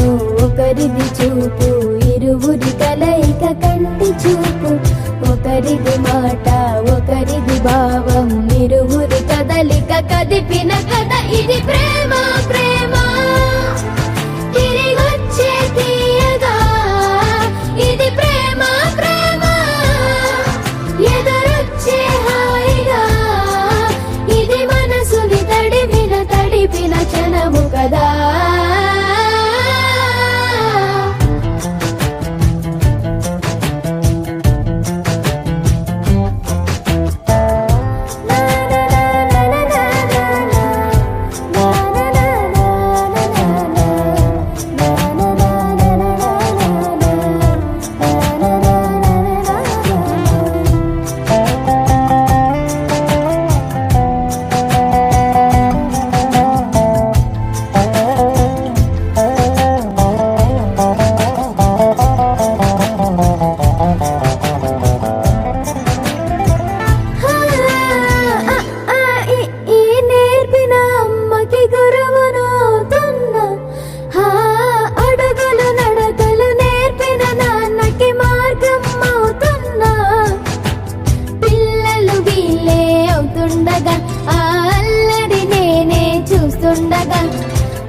కన్ను ఒకరిది చూపు, ఇరువురి కలయిక కంటి చూపు. ఒకరిది మాట ఒకరిది భావం, ఇరువురి కదలిక కదిపిన కథ ఇది ప్రేమ. ప్రేమ తిరిగొచ్చే తీయగా ఇది ప్రేమ. ప్రేమ ఎదురొచ్చే హాయిగా ఇది మనసుని తడిపిన క్షణము కదా.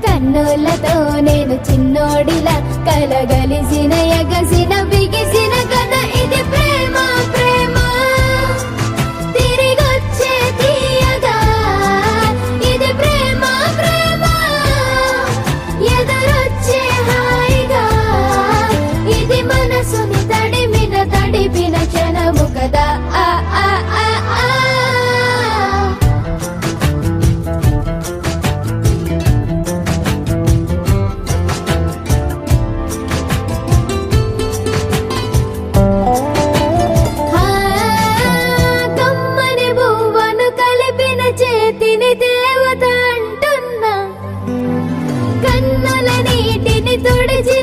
కన్నులతో నేను చిన్నోడిలా కలగలిసిన ఎగసిన బిగిసిన కథ ఇది ప్రేమ. ప్రేమ తిరిగొచ్చే తీయగా ఇది ప్రేమ. ప్రేమ ఎదురొచ్చే హాయిగా ఇది మనసుని తడిపిన క్షణము కదా. ఆ ఆ ఆ ఆ చేతిని దేవత అంటున్నా, కన్నుల నీటిని తుడిచి